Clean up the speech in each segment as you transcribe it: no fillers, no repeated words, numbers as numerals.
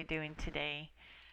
you doing today?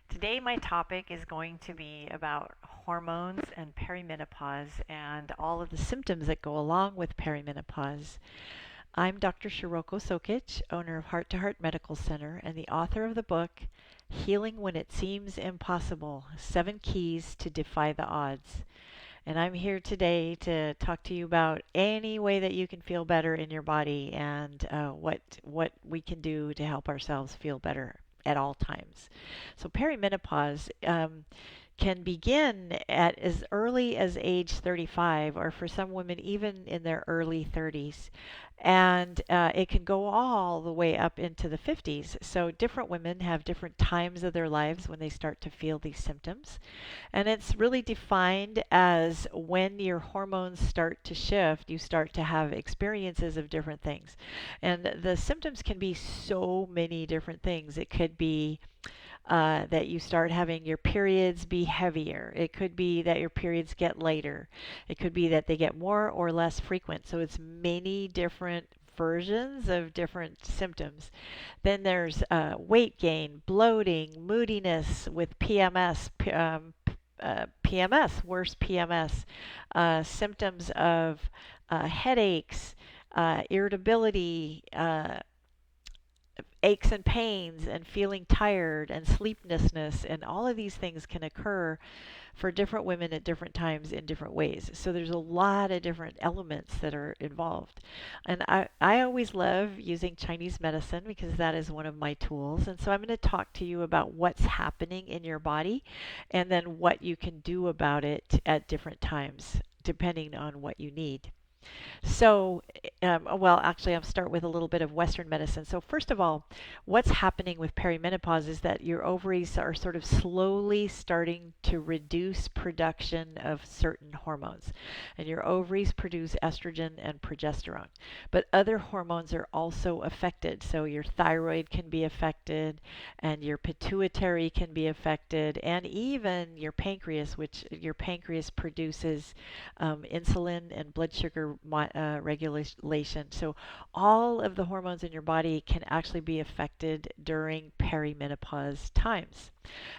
Today, my topic is going to be about hormones and perimenopause and all of the symptoms that go along with perimenopause. I'm Dr. Shiroko Sokitch, owner of Heart to Heart Medical Center and the author of the book Healing When It Seems Impossible: 7 Keys to Defy the Odds. And I'm here today to talk to you about any way that you can feel better in your body and what we can do to help ourselves feel better at all times. So perimenopause can begin at as early as age 35, or for some women even in their early 30s. And it can go all the way up into the 50s. So different women have different times of their lives when they start to feel these symptoms. And it's really defined as when your hormones start to shift, you start to have experiences of different things. And the symptoms can be so many different things. It could be that you start having your periods be heavier. It could be that your periods get later. It could be that they get more or less frequent. So it's many different versions of different symptoms. Then there's weight gain, bloating, moodiness with PMS, PMS, worse PMS, symptoms of headaches, irritability, aches and pains, and feeling tired, and sleeplessness, and all of these things can occur for different women at different times in different ways. So there's a lot of different elements that are involved. And I always love using Chinese medicine because that is one of my tools. And so I'm going to talk to you about what's happening in your body and then what you can do about it at different times, depending on what you need. So, well, actually, I'll start with a little bit of Western medicine. So, first of all, what's happening with perimenopause is that your ovaries are sort of slowly starting to reduce production of certain hormones. And your ovaries produce estrogen and progesterone. But other hormones are also affected. So, your thyroid can be affected, and your pituitary can be affected, and even your pancreas, which your pancreas produces insulin and blood sugar regulation. So all of the hormones in your body can actually be affected during perimenopause times.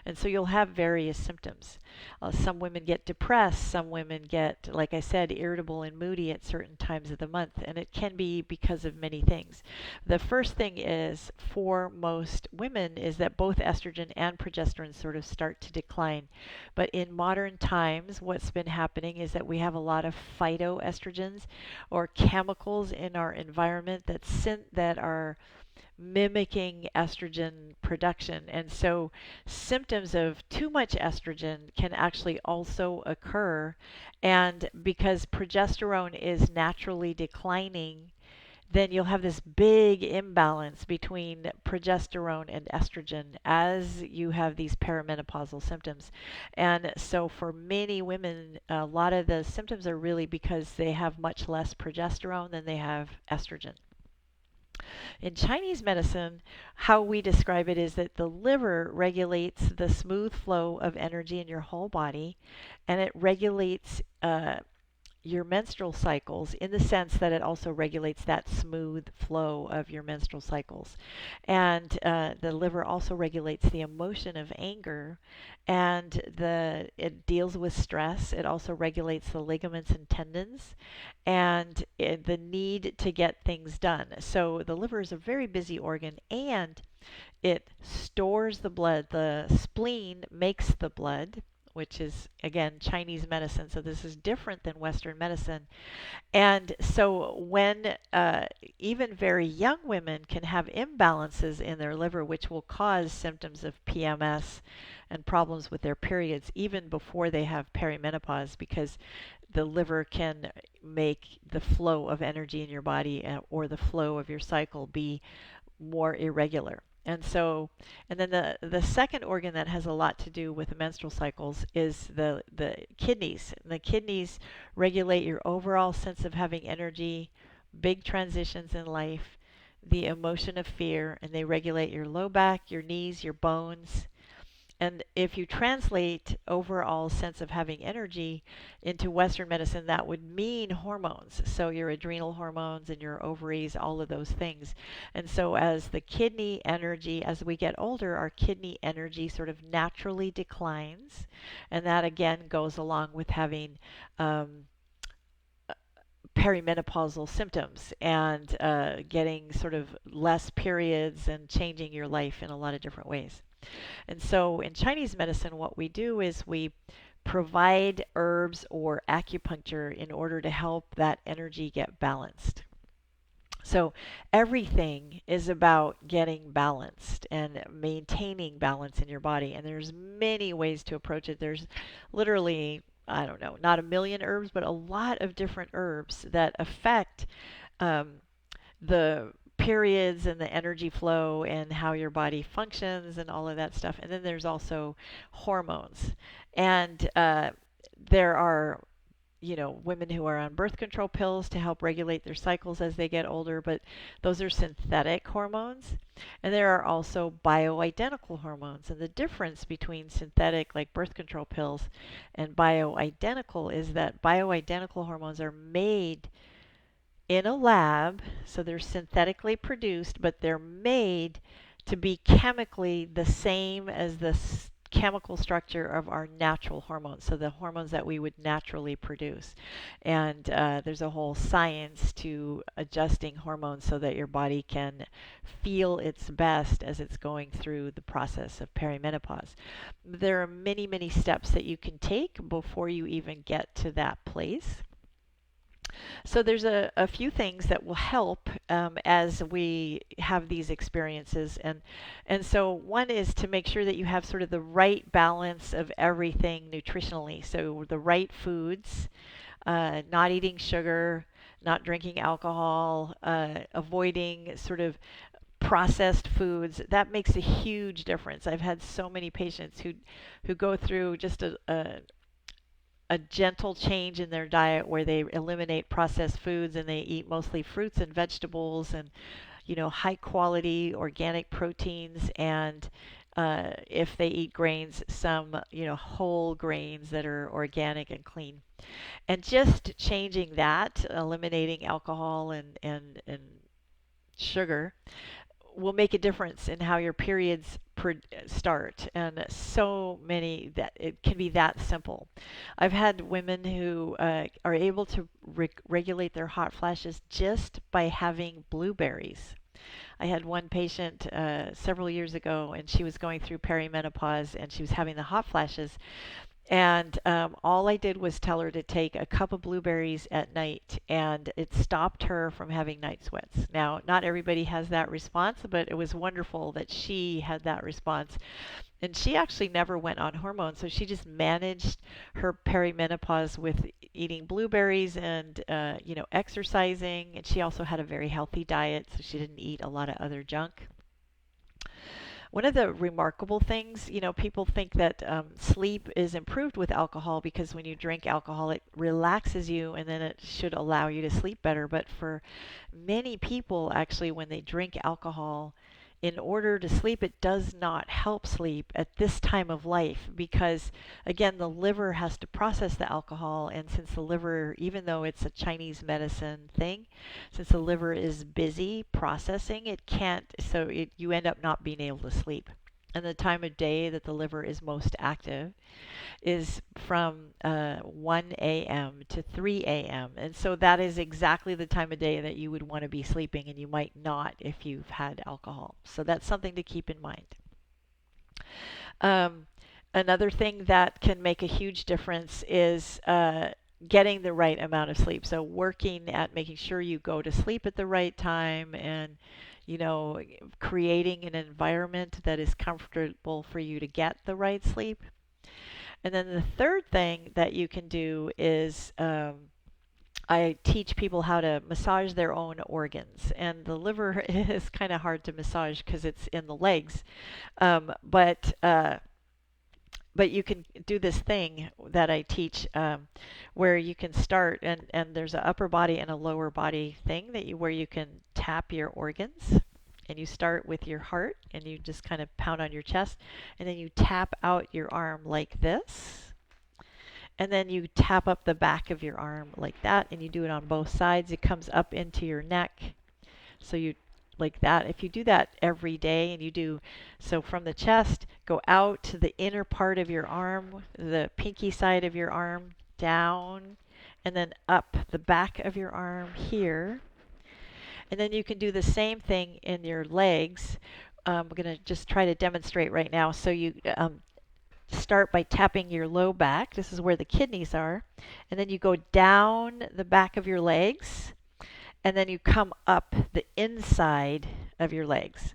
And so you'll have various symptoms. Some women get depressed. Some women get, like I said, irritable and moody at certain times of the month. And it can be because of many things. The first thing is for most women is that both estrogen and progesterone sort of start to decline. But in modern times, what's been happening is that we have a lot of phytoestrogens or chemicals in our environment that are mimicking estrogen production. And so symptoms of too much estrogen can actually also occur. And because progesterone is naturally declining, then you'll have this big imbalance between progesterone and estrogen as you have these perimenopausal symptoms. And so for many women, a lot of the symptoms are really because they have much less progesterone than they have estrogen. In Chinese medicine, how we describe it is that the liver regulates the smooth flow of energy in your whole body, and it regulates your menstrual cycles in the sense that it also regulates that smooth flow of your menstrual cycles. And the liver also regulates the emotion of anger, and it deals with stress. It also regulates the ligaments and tendons and the need to get things done. So the liver is a very busy organ, and it stores the blood. The spleen makes the blood, which is, again, Chinese medicine. So this is different than Western medicine. And so when even very young women can have imbalances in their liver, which will cause symptoms of PMS and problems with their periods even before they have perimenopause, because the liver can make the flow of energy in your body or the flow of your cycle be more irregular. And then the second organ that has a lot to do with the menstrual cycles is the kidneys. And the kidneys regulate your overall sense of having energy, big transitions in life, the emotion of fear, and they regulate your low back, your knees, your bones, And if you translate overall sense of having energy into Western medicine, that would mean hormones. So your adrenal hormones and your ovaries, all of those things. And so as the kidney energy, as we get older, our kidney energy sort of naturally declines. And that again goes along with having um, perimenopausal symptoms and getting sort of less periods and changing your life in a lot of different ways. And so in Chinese medicine, what we do is we provide herbs or acupuncture in order to help that energy get balanced. So everything is about getting balanced and maintaining balance in your body. And there's many ways to approach it. There's literally, I don't know, not a million herbs, but a lot of different herbs that affect um, the periods and the energy flow and how your body functions and all of that stuff. And then there's also hormones. And there are women who are on birth control pills to help regulate their cycles as they get older, but those are synthetic hormones. And there are also bioidentical hormones. And the difference between synthetic, like birth control pills, and bioidentical is that bioidentical hormones are made in a lab, so they're synthetically produced, but they're made to be chemically the same as the chemical structure of our natural hormones, so the hormones that we would naturally produce. And there's a whole science to adjusting hormones so that your body can feel its best as it's going through the process of perimenopause. There are many, many steps that you can take before you even get to that place. So there's a few things that will help as we have these experiences, and so one is to make sure that you have sort of the right balance of everything nutritionally. So the right foods, not eating sugar, not drinking alcohol, avoiding sort of processed foods. That makes a huge difference. I've had so many patients who go through just a gentle change in their diet where they eliminate processed foods and they eat mostly fruits and vegetables and high quality organic proteins, and if they eat grains, some whole grains that are organic and clean. And just changing that, eliminating alcohol and sugar, will make a difference in how your periods start. And so many that it can be that simple. I've had women who are able to regulate their hot flashes just by having blueberries. I had one patient several years ago, and she was going through perimenopause, and she was having the hot flashes. And all I did was tell her to take a cup of blueberries at night, and it stopped her from having night sweats. Now, not everybody has that response, but it was wonderful that she had that response. And she actually never went on hormones, so she just managed her perimenopause with eating blueberries and exercising. And she also had a very healthy diet, so she didn't eat a lot of other junk. One of the remarkable things, people think that sleep is improved with alcohol because when you drink alcohol, it relaxes you and then it should allow you to sleep better. But for many people, actually, when they drink alcohol, in order to sleep, it does not help sleep at this time of life because, again, the liver has to process the alcohol. And since the liver, even though it's a Chinese medicine thing, since the liver is busy processing, it can't, so you end up not being able to sleep. And the time of day that the liver is most active is from 1 a.m. to 3 a.m. And so that is exactly the time of day that you would want to be sleeping, and you might not if you've had alcohol. So that's something to keep in mind. Um, Another thing that can make a huge difference is getting the right amount of sleep. So working at making sure you go to sleep at the right time and creating an environment that is comfortable for you to get the right sleep. And then the third thing that you can do is I teach people how to massage their own organs. And the liver is kind of hard to massage because it's in the legs. But you can do this thing that I teach where you can start, and there's an upper body and a lower body thing where you can tap your organs And you start with your heart and you just kind of pound on your chest. And then you tap out your arm like this. And then you tap up the back of your arm like that. And you do it on both sides. It comes up into your neck. So you like that. If you do that every day and you do so from the chest, go out to the inner part of your arm, the pinky side of your arm, down, and then up the back of your arm here. And then you can do the same thing in your legs. We're going to just try to demonstrate right now. So you start by tapping your low back. This is where the kidneys are. And then you go down the back of your legs. And then you come up the inside of your legs.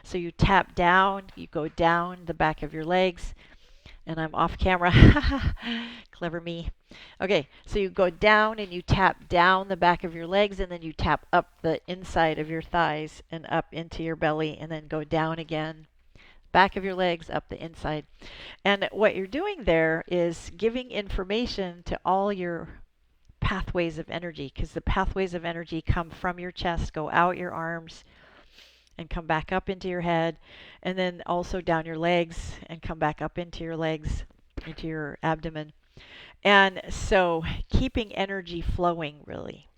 So you tap down, you go down the back of your legs, and I'm off camera. Clever me. Okay, so you go down and you tap down the back of your legs, and then you tap up the inside of your thighs and up into your belly, and then go down again. Back of your legs, up the inside. And what you're doing there is giving information to all your pathways of energy, because the pathways of energy come from your chest, go out your arms, and come back up into your head, and then also down your legs and come back up into your legs, into your abdomen. And so keeping energy flowing, really.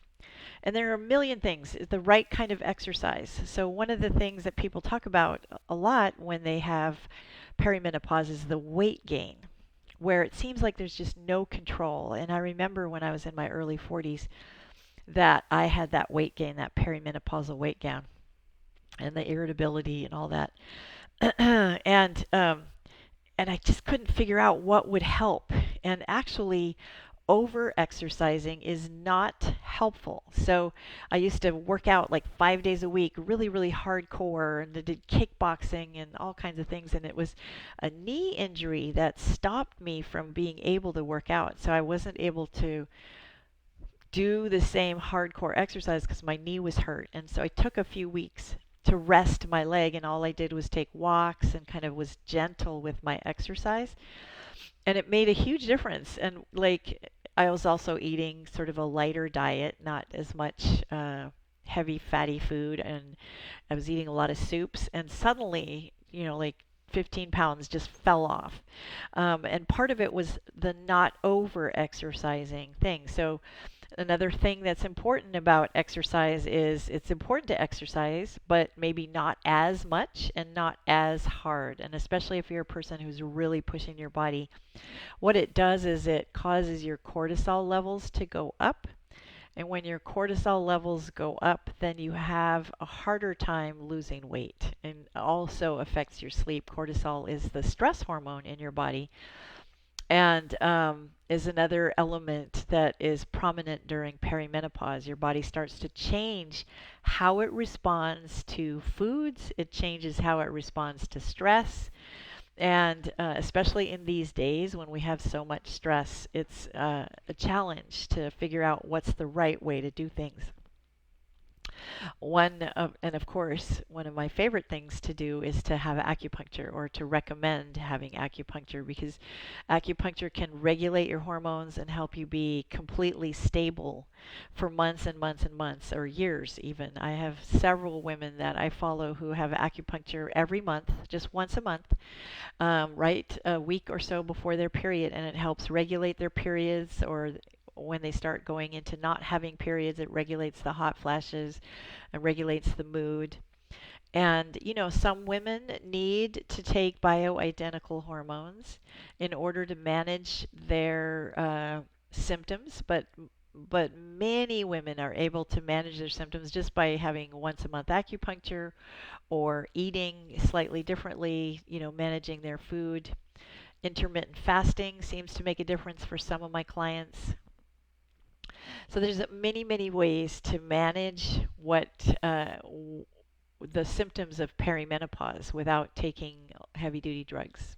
And there are a million things, the right kind of exercise. So one of the things that people talk about a lot when they have perimenopause is the weight gain, where it seems like there's just no control. And I remember when I was in my early 40s that I had that weight gain, that perimenopausal weight gain, and the irritability and all that. And I just couldn't figure out what would help. And actually, over exercising is not helpful. So I used to work out like 5 days a week, really, really hardcore, and I did kickboxing and all kinds of things. And it was a knee injury that stopped me from being able to work out. So I wasn't able to do the same hardcore exercise because my knee was hurt. And so I took a few weeks to rest my leg, and all I did was take walks and kind of was gentle with my exercise. And it made a huge difference. And like I was also eating sort of a lighter diet, not as much heavy fatty food, and I was eating a lot of soups, and suddenly, like 15 pounds just fell off. And part of it was the not over exercising thing. So another thing that's important about exercise is it's important to exercise, but maybe not as much and not as hard. And especially if you're a person who's really pushing your body, what it does is it causes your cortisol levels to go up. And when your cortisol levels go up, then you have a harder time losing weight, and also affects your sleep. Cortisol is the stress hormone in your body, and is another element that is prominent during perimenopause. Your body starts to change how it responds to foods. It changes how it responds to stress. And especially in these days when we have so much stress, it's a challenge to figure out what's the right way to do things. And of course, one of my favorite things to do is to have acupuncture, or to recommend having acupuncture, because acupuncture can regulate your hormones and help you be completely stable for months and months and months, or years even. I have several women that I follow who have acupuncture every month, just once a month, right a week or so before their period, and it helps regulate their periods, or when they start going into not having periods, it regulates the hot flashes and regulates the mood. And, some women need to take bioidentical hormones in order to manage their symptoms, but many women are able to manage their symptoms just by having once a month acupuncture, or eating slightly differently, managing their food. Intermittent fasting seems to make a difference for some of my clients. So there's many, many ways to manage the symptoms of perimenopause without taking heavy-duty drugs.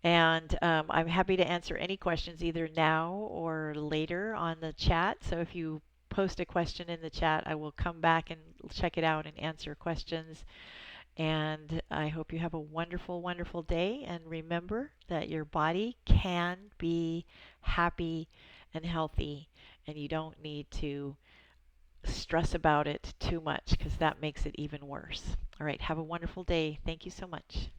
And I'm happy to answer any questions either now or later on the chat. So if you post a question in the chat, I will come back and check it out and answer questions. And I hope you have a wonderful, wonderful day. And remember that your body can be happy and healthy, and you don't need to stress about it too much because that makes it even worse. All right, have a wonderful day. Thank you so much.